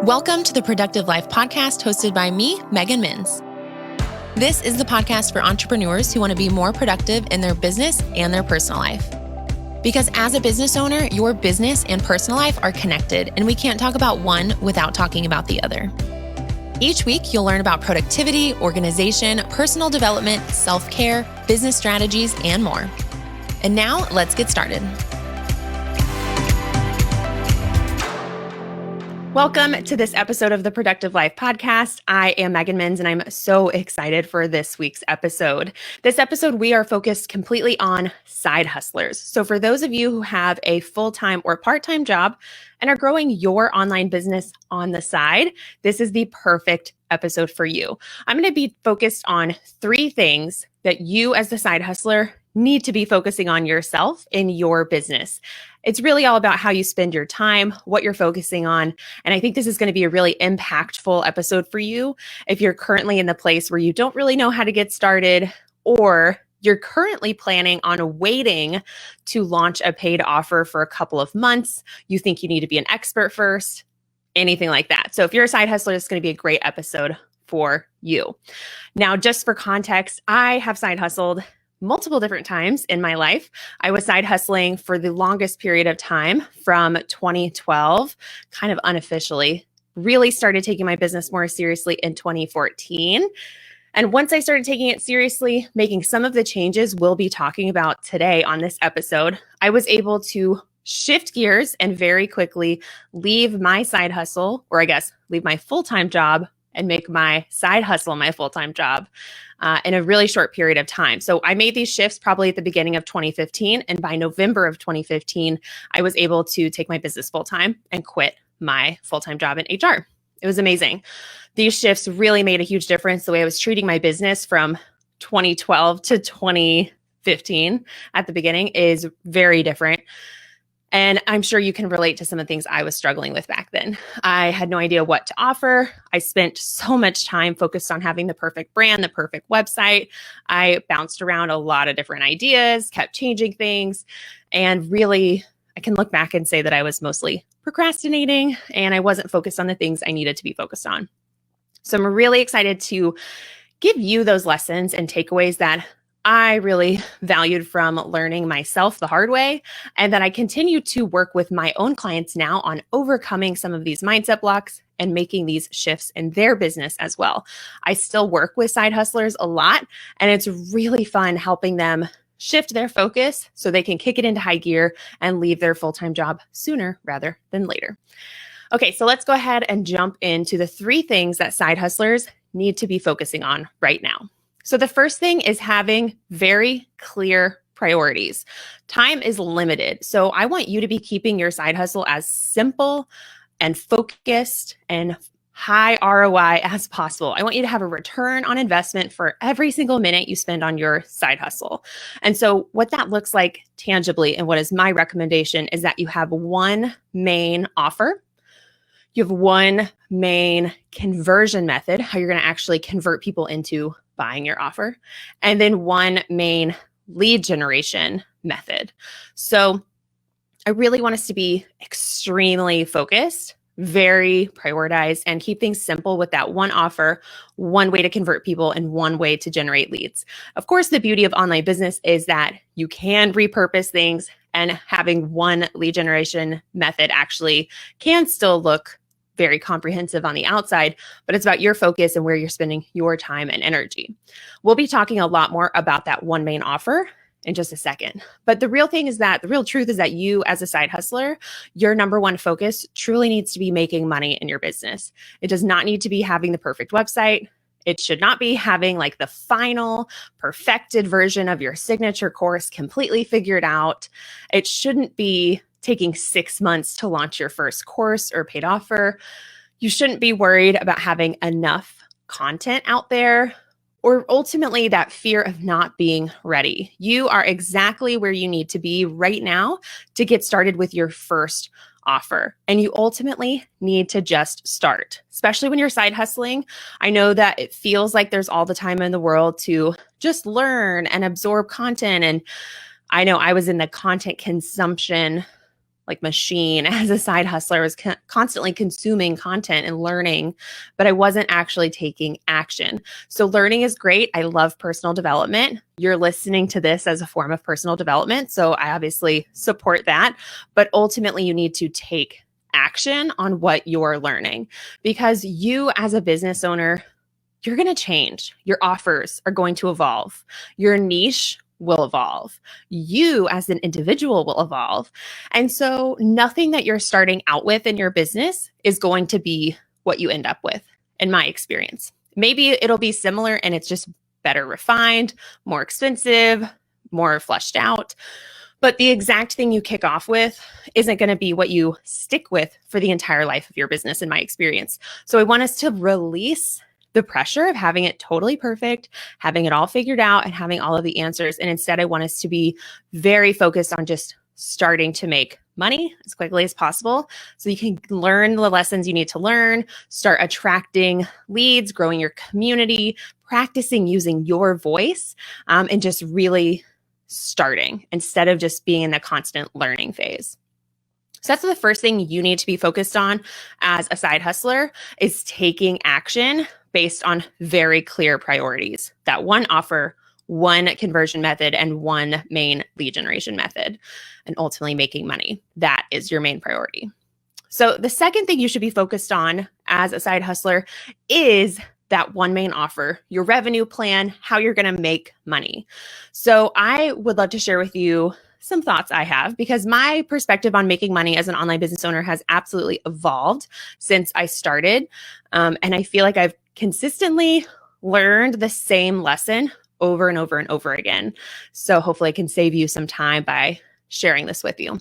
Welcome to the Productive Life podcast hosted by me, Megan Minns. This is the podcast for entrepreneurs who want to be more productive in their business and their personal life. Because as a business owner, your business and personal life are connected, and we can't talk about one without talking about the other. Each week, you'll learn about productivity, organization, personal development, self-care, business strategies, and more. And now, let's get started. Welcome to this episode of the Productive Life podcast. I am Megan Minns, and I'm so excited for this week's episode. This episode, we are focused completely on side hustlers. So for those of you who have a full-time or part-time job and are growing your online business on the side, this is the perfect episode for you. I'm going to be focused on 3 things that you as the side hustler need to be focusing on yourself in your business. It's really all about how you spend your time, what you're focusing on. And I think this is going to be a really impactful episode for you if you're currently in the place where you don't really know how to get started, or you're currently planning on waiting to launch a paid offer for a couple of months. You think you need to be an expert first, anything like that. So if you're a side hustler, it's going to be a great episode for you. Now, just for context, I have side hustled multiple different times in my life. I was side hustling for the longest period of time from 2012, kind of unofficially, really started taking my business more seriously in 2014. And once I started taking it seriously, making some of the changes we'll be talking about today on this episode, I was able to shift gears and very quickly leave my side hustle, or I guess leave my full-time job and make my side hustle my full-time job in a really short period of time. So I made these shifts probably at the beginning of 2015. And by November of 2015, I was able to take my business full-time and quit my full-time job in HR. It was amazing. These shifts really made a huge difference. The way I was treating my business from 2012 to 2015 at the beginning is very different. And I'm sure you can relate to some of the things I was struggling with back then. I had no idea what to offer. I spent so much time focused on having the perfect brand, the perfect website. I bounced around a lot of different ideas, kept changing things. And really, I can look back and say that I was mostly procrastinating and I wasn't focused on the things I needed to be focused on. So I'm really excited to give you those lessons and takeaways that I really valued from learning myself the hard way, and that I continue to work with my own clients now on overcoming some of these mindset blocks and making these shifts in their business as well. I still work with side hustlers a lot, and it's really fun helping them shift their focus so they can kick it into high gear and leave their full-time job sooner rather than later. Okay, so let's go ahead and jump into the 3 things that side hustlers need to be focusing on right now. So the first thing is having very clear priorities. Time is limited. So I want you to be keeping your side hustle as simple and focused and high ROI as possible. I want you to have a return on investment for every single minute you spend on your side hustle. And so what that looks like tangibly, and what is my recommendation, is that you have one main offer. You have one main conversion method, how you're going to actually convert people into buying your offer, and then one main lead generation method. So I really want us to be extremely focused, very prioritized, and keep things simple with that one offer, one way to convert people, and one way to generate leads. Of course, the beauty of online business is that you can repurpose things, and having one lead generation method actually can still look very comprehensive on the outside, but it's about your focus and where you're spending your time and energy. We'll be talking a lot more about that one main offer in just a second. But the real truth is that you as a side hustler, your number one focus truly needs to be making money in your business. It does not need to be having the perfect website. It should not be having like the final perfected version of your signature course completely figured out. It shouldn't be taking 6 months to launch your first course or paid offer. You shouldn't be worried about having enough content out there, or ultimately that fear of not being ready. You are exactly where you need to be right now to get started with your first offer. And you ultimately need to just start, especially when you're side hustling. I know that it feels like there's all the time in the world to just learn and absorb content. And I know I was in the content consumption like machine as a side hustler. I was constantly consuming content and learning, but I wasn't actually taking action. So learning is great. I love personal development. You're listening to this as a form of personal development, so I obviously support that. But ultimately, you need to take action on what you're learning, because you as a business owner, you're going to change. Your offers are going to evolve. Your niche will evolve. You as an individual will evolve. And so nothing that you're starting out with in your business is going to be what you end up with, in my experience. Maybe it'll be similar and it's just better refined, more expensive, more fleshed out. But the exact thing you kick off with isn't going to be what you stick with for the entire life of your business, in my experience. So I want us to release the pressure of having it totally perfect, having it all figured out, and having all of the answers. And instead, I want us to be very focused on just starting to make money as quickly as possible so you can learn the lessons you need to learn, start attracting leads, growing your community, practicing using your voice, and just really starting instead of just being in the constant learning phase. So that's the first thing you need to be focused on as a side hustler, is taking action based on very clear priorities. That one offer, one conversion method, and one main lead generation method, and ultimately making money. That is your main priority. So the second thing you should be focused on as a side hustler is that one main offer, your revenue plan, how you're going to make money. So I would love to share with you some thoughts I have, because my perspective on making money as an online business owner has absolutely evolved since I started. And I feel like I've consistently learned the same lesson over and over and over again. So hopefully I can save you some time by sharing this with you.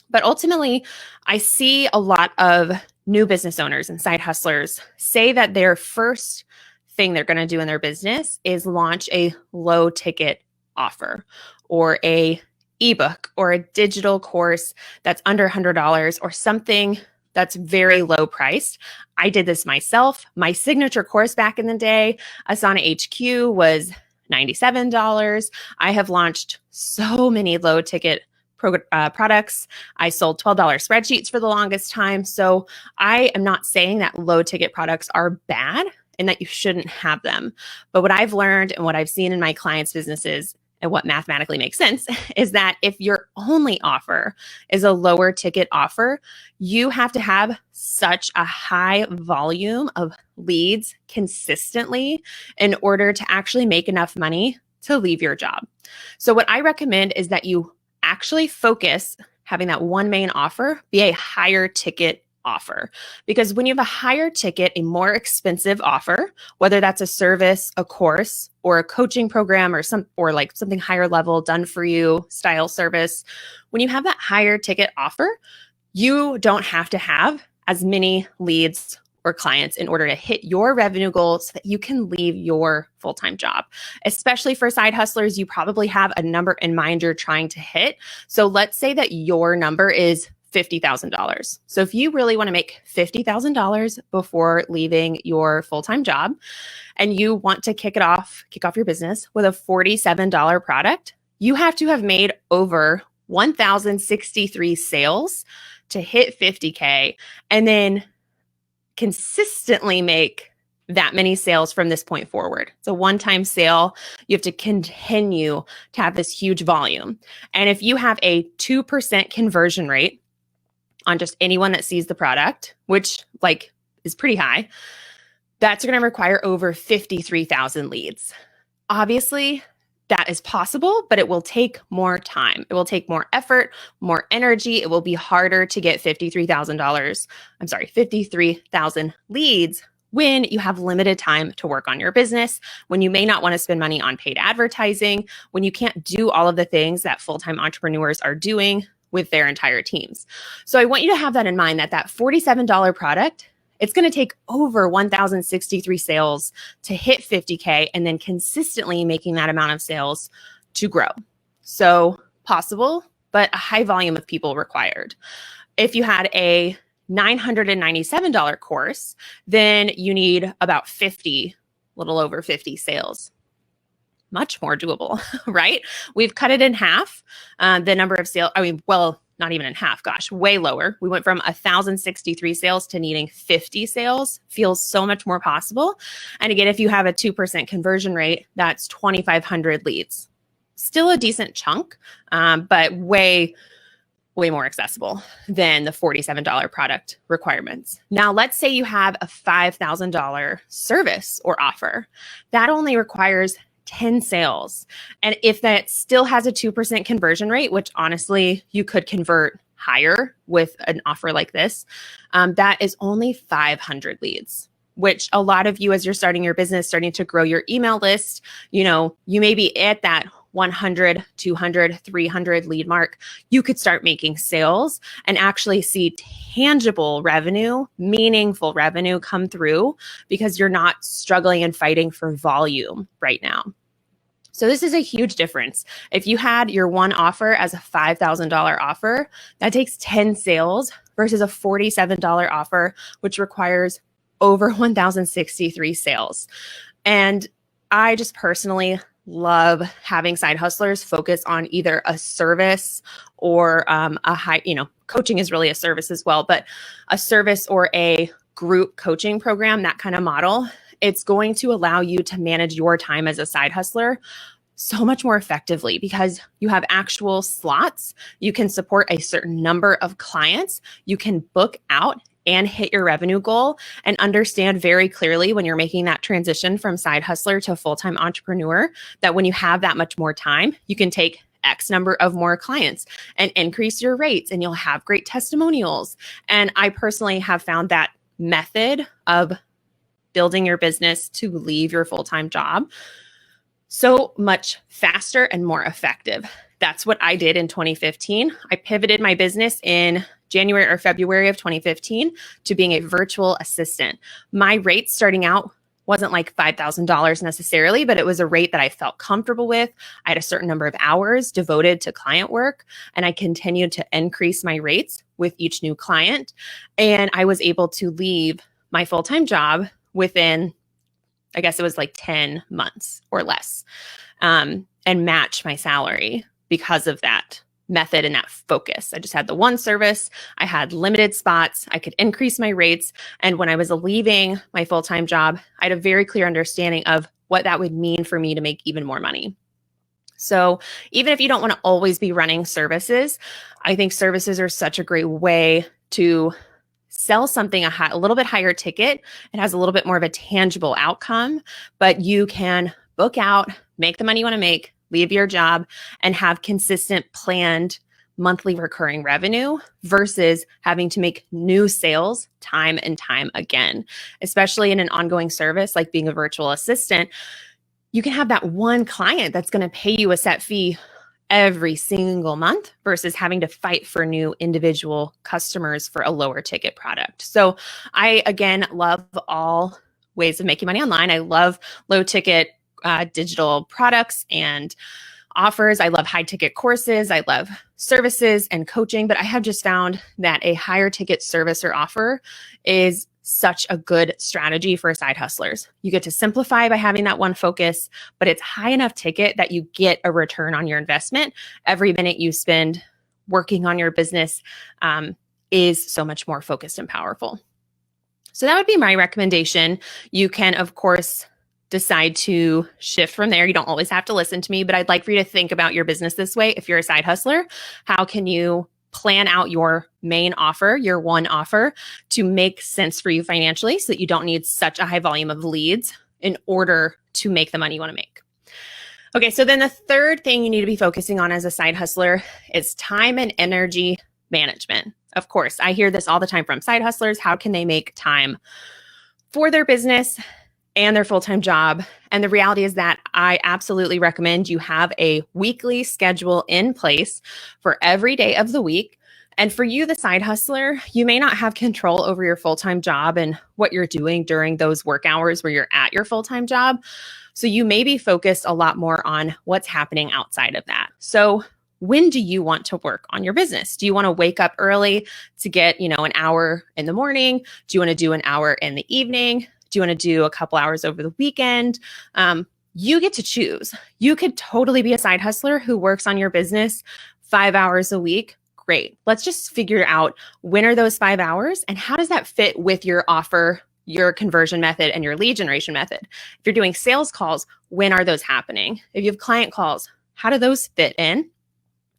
But ultimately, I see a lot of new business owners and side hustlers say that their first thing they're going to do in their business is launch a low ticket offer, or a ebook, or a digital course that's under $100, or something that's very low priced. I did this myself. My signature course back in the day, Asana HQ, was $97. I have launched so many low ticket products. I sold $12 spreadsheets for the longest time. So I am not saying that low ticket products are bad and that you shouldn't have them. But what I've learned and what I've seen in my clients' businesses, and what mathematically makes sense, is that if your only offer is a lower ticket offer, you have to have such a high volume of leads consistently in order to actually make enough money to leave your job. So what I recommend is that you actually focus, having that one main offer be a higher ticket offer. Because when you have a higher ticket, a more expensive offer, whether that's a service, a course, or a coaching program, or like something higher level done for you style service, when you have that higher ticket offer, you don't have to have as many leads or clients in order to hit your revenue goals so that you can leave your full-time job. Especially for side hustlers, you probably have a number in mind you're trying to hit. So let's say that your number is $50,000. So if you really want to make $50,000 before leaving your full-time job, and you want to kick off your business with a $47 product, you have to have made over 1,063 sales to hit 50K, and then consistently make that many sales from this point forward. It's a one-time sale. You have to continue to have this huge volume. And if you have a 2% conversion rate on just anyone that sees the product, which is pretty high, that's going to require over 53,000 leads. Obviously, that is possible, but it will take more time. It will take more effort, more energy. It will be harder to get $53,000 leads when you have limited time to work on your business, when you may not want to spend money on paid advertising, when you can't do all of the things that full-time entrepreneurs are doing with their entire teams. So I want you to have that in mind, that $47 product, it's going to take over 1,063 sales to hit 50K, and then consistently making that amount of sales to grow. So possible, but a high volume of people required. If you had a $997 course, then you need about 50, little over 50 sales. Much more doable, right? We've cut it in half, the number of sales. not even in half, gosh, way lower. We went from 1,063 sales to needing 50 sales. Feels so much more possible. And again, if you have a 2% conversion rate, that's 2,500 leads. Still a decent chunk, but way more accessible than the $47 product requirements. Now, let's say you have a $5,000 service or offer. That only requires 10 sales. And if that still has a 2% conversion rate, which honestly you could convert higher with an offer like this, that is only 500 leads, which a lot of you, as you're starting your business, starting to grow your email list, you may be at that 100, 200, 300 lead mark. You could start making sales and actually see tangible revenue, meaningful revenue come through because you're not struggling and fighting for volume right now. So this is a huge difference. If you had your one offer as a $5,000 offer, that takes 10 sales versus a $47 offer, which requires over 1,063 sales. And I just personally love having side hustlers focus on either a service or a high, coaching is really a service as well, but a service or a group coaching program, that kind of model. It's going to allow you to manage your time as a side hustler so much more effectively because you have actual slots. You can support a certain number of clients. You can book out and hit your revenue goal and understand very clearly when you're making that transition from side hustler to full-time entrepreneur, that when you have that much more time, you can take X number of more clients and increase your rates and you'll have great testimonials. And I personally have found that method of building your business to leave your full-time job so much faster and more effective. That's what I did in 2015. I pivoted my business in January or February of 2015 to being a virtual assistant. My rate starting out wasn't like $5,000 necessarily, but it was a rate that I felt comfortable with. I had a certain number of hours devoted to client work, and I continued to increase my rates with each new client. And I was able to leave my full-time job within, I guess it was like 10 months or less, and match my salary because of that method and that focus. I just had the one service. I had limited spots. I could increase my rates. And when I was leaving my full-time job, I had a very clear understanding of what that would mean for me to make even more money. So even if you don't want to always be running services, I think services are such a great way to sell something a little bit higher ticket. It has a little bit more of a tangible outcome, but you can book out, make the money you want to make, leave your job, and have consistent planned monthly recurring revenue versus having to make new sales time and time again. Especially in an ongoing service like being a virtual assistant, you can have that one client that's going to pay you a set fee every single month versus having to fight for new individual customers for a lower ticket product. So I, again, love all ways of making money online. I love low ticket digital products and offers. I love high ticket courses. I love services and coaching, but I have just found that a higher ticket service or offer is such a good strategy for side hustlers. You get to simplify by having that one focus, but it's high enough ticket that you get a return on your investment. Every minute you spend working on your business is so much more focused and powerful. So that would be my recommendation. You can, of course, decide to shift from there. You don't always have to listen to me, but I'd like for you to think about your business this way. If you're a side hustler, how can you plan out your main offer, your one offer, to make sense for you financially so that you don't need such a high volume of leads in order to make the money you want to make? Okay, so then the third thing you need to be focusing on as a side hustler is time and energy management. Of course, I hear this all the time from side hustlers. How can they make time for their business and their full-time job? And the reality is that I absolutely recommend you have a weekly schedule in place for every day of the week. And for you, the side hustler, you may not have control over your full-time job and what you're doing during those work hours where you're at your full-time job. So you may be focused a lot more on what's happening outside of that. So when do you want to work on your business? Do you want to wake up early to get, an hour in the morning? Do you want to do an hour in the evening? Do you want to do a couple hours over the weekend? You get to choose. You could totally be a side hustler who works on your business 5 hours a week. Great. Let's just figure out when are those 5 hours and how does that fit with your offer, your conversion method, and your lead generation method. If you're doing sales calls, when are those happening? If you have client calls, how do those fit in?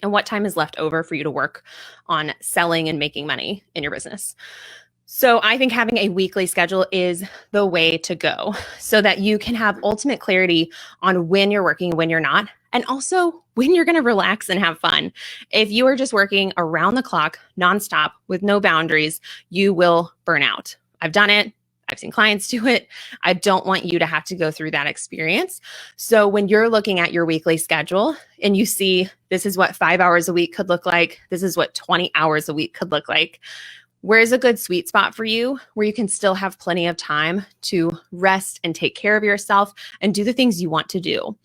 And what time is left over for you to work on selling and making money in your business? So I think having a weekly schedule is the way to go so that you can have ultimate clarity on when you're working, when you're not, and also when you're going to relax and have fun. If you are just working around the clock, nonstop, with no boundaries, you will burn out. I've done it. I've seen clients do it. I don't want you to have to go through that experience. So when you're looking at your weekly schedule and you see this is what 5 hours a week could look like, this is what 20 hours a week could look like, where's a good sweet spot for you where you can still have plenty of time to rest and take care of yourself and do the things you want to do?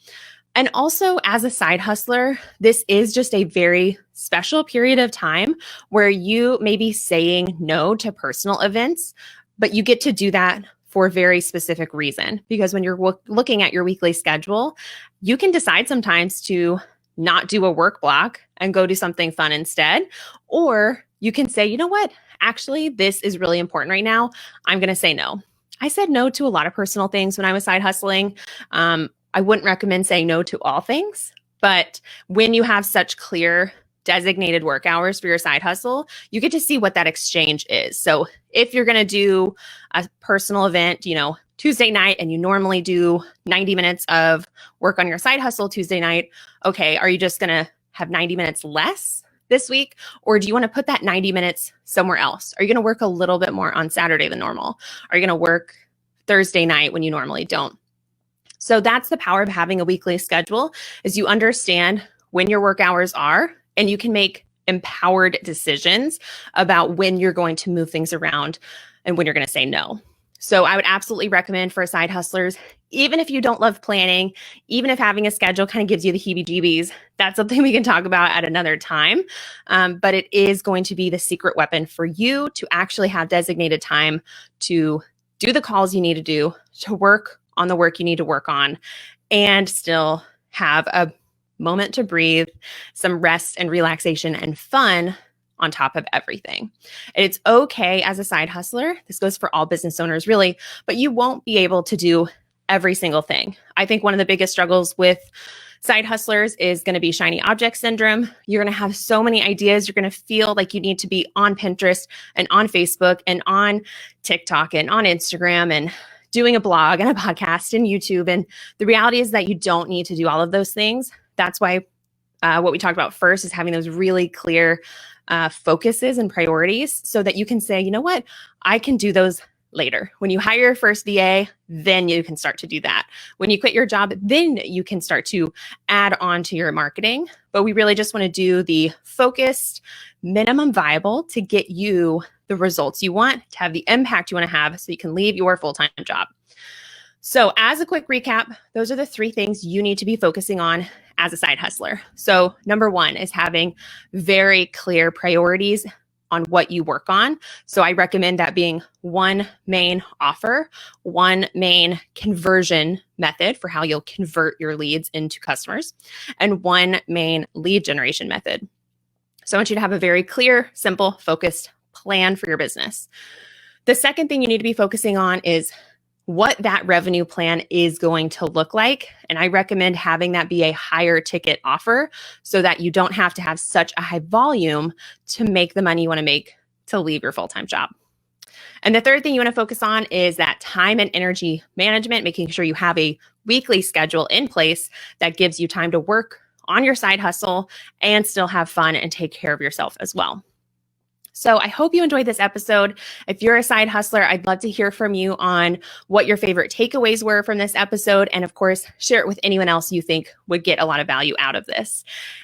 And also, as a side hustler, this is just a very special period of time where you may be saying no to personal events, but you get to do that for a very specific reason. Because when you're looking at your weekly schedule, you can decide sometimes to not do a work block and go do something fun instead. Or you can say, you know what? Actually, this is really important right now. I'm going to say no. I said no to a lot of personal things when I was side hustling. I wouldn't recommend saying no to all things, but when you have such clear designated work hours for your side hustle, you get to see what that exchange is. So if you're going to do a personal event, Tuesday night, and you normally do 90 minutes of work on your side hustle Tuesday night, okay, are you just going to have 90 minutes less this week? Or do you want to put that 90 minutes somewhere else? Are you going to work a little bit more on Saturday than normal? Are you going to work Thursday night when you normally don't? So that's the power of having a weekly schedule, is you understand when your work hours are, and you can make empowered decisions about when you're going to move things around and when you're going to say no. So I would absolutely recommend for side hustlers, even if you don't love planning, even if having a schedule kind of gives you the heebie-jeebies, that's something we can talk about at another time. But it is going to be the secret weapon for you to actually have designated time to do the calls you need to do, to work on the work you need to work on, and still have a moment to breathe, some rest and relaxation and fun on top of everything. It's okay as a side hustler. This goes for all business owners, really, but you won't be able to do every single thing. I think one of the biggest struggles with side hustlers is going to be shiny object syndrome. You're going to have so many ideas. You're going to feel like you need to be on Pinterest and on Facebook and on TikTok and on Instagram and doing a blog and a podcast and YouTube. And the reality is that you don't need to do all of those things. That's why what we talked about first is having those really clear focuses and priorities so that you can say, you know what, I can do those later. When you hire your first VA, then you can start to do that. When you quit your job, then you can start to add on to your marketing. But we really just want to do the focused, minimum viable to get you the results you want, to have the impact you want to have so you can leave your full-time job. So as a quick recap, those are the 3 things you need to be focusing on as a side hustler. So number 1 is having very clear priorities on what you work on. So I recommend that being one main offer, one main conversion method for how you'll convert your leads into customers, and one main lead generation method. So I want you to have a very clear, simple, focused plan for your business. The second thing you need to be focusing on is what that revenue plan is going to look like. And I recommend having that be a higher ticket offer so that you don't have to have such a high volume to make the money you want to make to leave your full-time job. And the third thing you want to focus on is that time and energy management, making sure you have a weekly schedule in place that gives you time to work on your side hustle and still have fun and take care of yourself as well. So I hope you enjoyed this episode. If you're a side hustler, I'd love to hear from you on what your favorite takeaways were from this episode. And of course, share it with anyone else you think would get a lot of value out of this.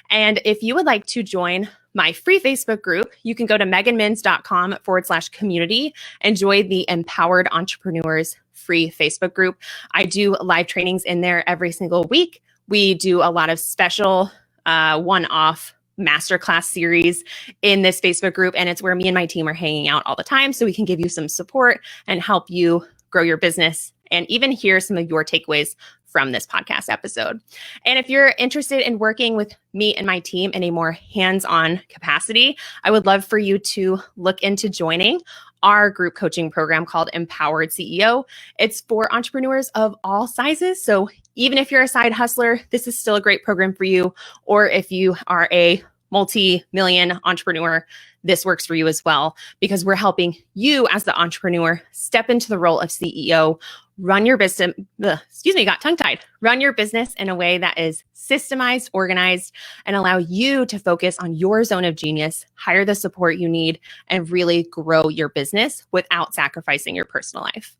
And if you would like to join my free Facebook group, you can go to meganminns.com/community and join the Empowered Entrepreneurs free Facebook group. I do live trainings in there every single week. We do a lot of special one-off masterclass series in this Facebook group, and it's where me and my team are hanging out all the time so we can give you some support and help you grow your business and even hear some of your takeaways from this podcast episode. And if you're interested in working with me and my team in a more hands-on capacity, I would love for you to look into joining our group coaching program called Empowered CEO. It's for entrepreneurs of all sizes. So even if you're a side hustler, this is still a great program for you. Or if you are a multi-million entrepreneur, this works for you as well, because we're helping you as the entrepreneur step into the role of CEO, run your business, got tongue-tied, run your business in a way that is systemized, organized, and allow you to focus on your zone of genius, hire the support you need, and really grow your business without sacrificing your personal life.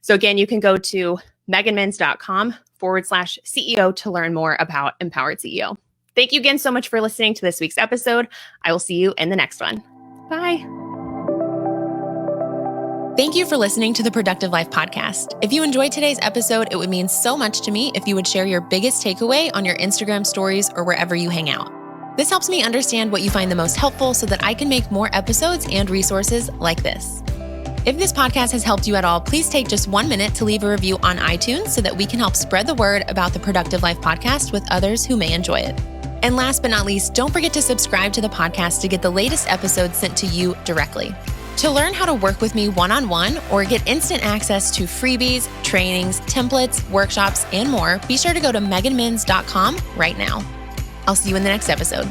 So again, you can go to meganmins.com/CEO to learn more about Empowered CEO. Thank you again so much for listening to this week's episode. I will see you in the next one. Bye. Thank you for listening to the Productive Life podcast. If you enjoyed today's episode, it would mean so much to me if you would share your biggest takeaway on your Instagram stories or wherever you hang out. This helps me understand what you find the most helpful so that I can make more episodes and resources like this. If this podcast has helped you at all, please take just 1 minute to leave a review on iTunes so that we can help spread the word about the Productive Life podcast with others who may enjoy it. And last but not least, don't forget to subscribe to the podcast to get the latest episodes sent to you directly. To learn how to work with me one-on-one or get instant access to freebies, trainings, templates, workshops, and more, be sure to go to meganmins.com right now. I'll see you in the next episode.